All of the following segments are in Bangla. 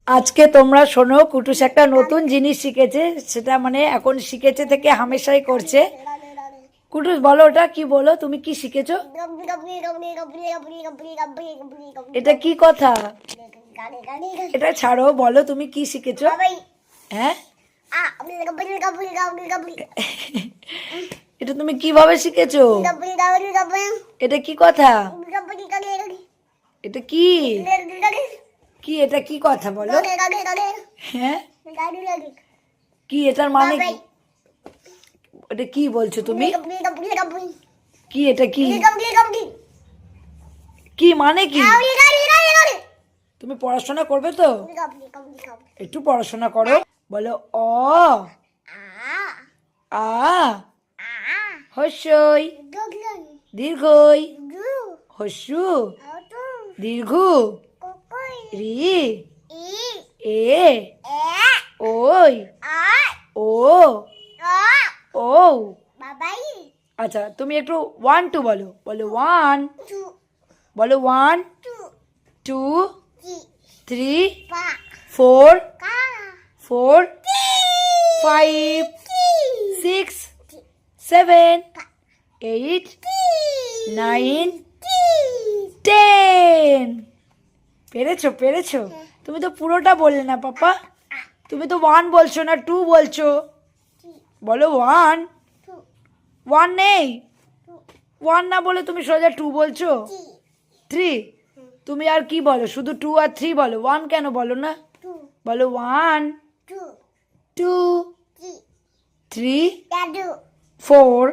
আজকে তোমরা শোনো, কুটুস একটা নতুন জিনিস শিখেছে, সেটা মানে এখন শিখেছে থেকে হামেশাই করছে। কুটুস বলো, ওটা কি? বলো তুমি কি শিখেছো? এটা কি কথা? এটা ছাড়ো, বলো তুমি কি শিখেছো? হ্যাঁ, এটা তুমি কিভাবে শিখেছো? এটা কি কথা? এটা কি কি এটা কি কথা বলো? হ্যাঁ, কি এটার মানে কি? এটা কি বলছো তুমি? কি এটা কি কি মানে কি? তুমি পড়াশোনা করবে তো? একটু পড়াশোনা করো। বলো অ আ হস্যই দীর্ঘই হস্যু দীর্ঘ রি এ ওই ও ও। আচ্ছা, তুমি একটু 1 2 বলো। বলো 1, বলো 1 2 3 4 4 5 6 7 8 9 10। পেরেছো পেরেছো? তুমি তো পুরোটা বললে না পাপা। তুমি তো 1 বলছো না, 2 বলছো। বলো 1 1 নেই। 1 না বলে তুমি সোজা 2 বলছো। 3 তুমি আর কি বলো? শুধু 2 আর 3 বলো, 1 কেন বলো না? বলো 1 2 3 4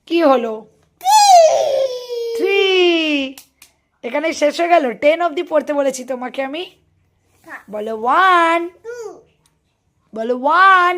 কি হলো? 3। এখানে শেষ হয়ে গেল। 10 অবধি পড়তে বলেছি তোমাকে আমি। বলো 1, বলো 1